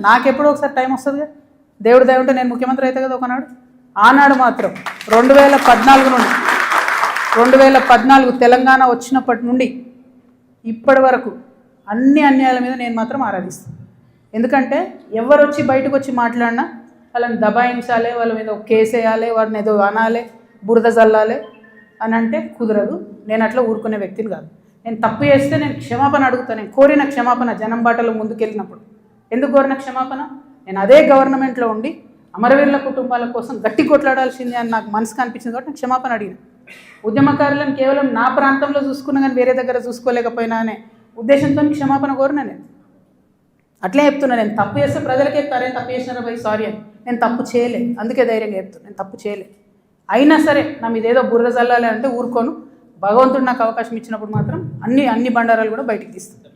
నాకెప్పుడో ఒకసారి టైం వస్తుందిగా, దేవుడు దయ ఉంటే నేను ముఖ్యమంత్రి అవుతా కదా ఒకనాడు. ఆనాడు మాత్రం 2014 నుండి 2014 తెలంగాణ వచ్చినప్పటి నుండి ఇప్పటి వరకు అన్ని అన్యాయాల మీద నేను మాత్రం ఆరాధిస్తాను. ఎందుకంటే ఎవరు వచ్చి బయటకు వచ్చి మాట్లాడినా వాళ్ళని దబాయించాలి, వాళ్ళ మీద ఒక కేసు వేయాలి, వారిని ఏదో అనాలి, బురద చల్లాలి అని అంటే కుదరదు. నేను అట్లా ఊరుకునే వ్యక్తిని కాదు. నేను తప్పు చేస్తే నేను క్షమాపణ అడుగుతాను. నేను కోరిన క్షమాపణ జనం బాటలో ముందుకెళ్ళినప్పుడు ఎందుకు కోరిన క్షమాపణ? నేను అదే గవర్నమెంట్లో ఉండి అమరవీరుల కుటుంబాల కోసం గట్టి కొట్లాడాల్సిందే అని నాకు మనసుకు అనిపించింది కాబట్టి నేను క్షమాపణ అడిగిన. ఉద్యమకారులను కేవలం నా ప్రాంతంలో చూసుకున్నా కానీ వేరే దగ్గర చూసుకోలేకపోయినా అనే ఉద్దేశంతో క్షమాపణ కోరిన. అట్లే చెప్తున్నా, నేను తప్పు చేస్తే ప్రజలకే చెప్తారే తప్పు చేసినారా భయ్ సారీ అని. నేను తప్పు చేయలే, అందుకే ధైర్యంగా చెప్తాను నేను తప్పు చేయలే. అయినా సరే నా మీద ఏదో బుర్ర చల్లాలి అంటే ఊరుకోను. భగవంతుడు నాకు అవకాశం ఇచ్చినప్పుడు మాత్రం అన్ని బండారాలు కూడా బయటికి తీస్తాను.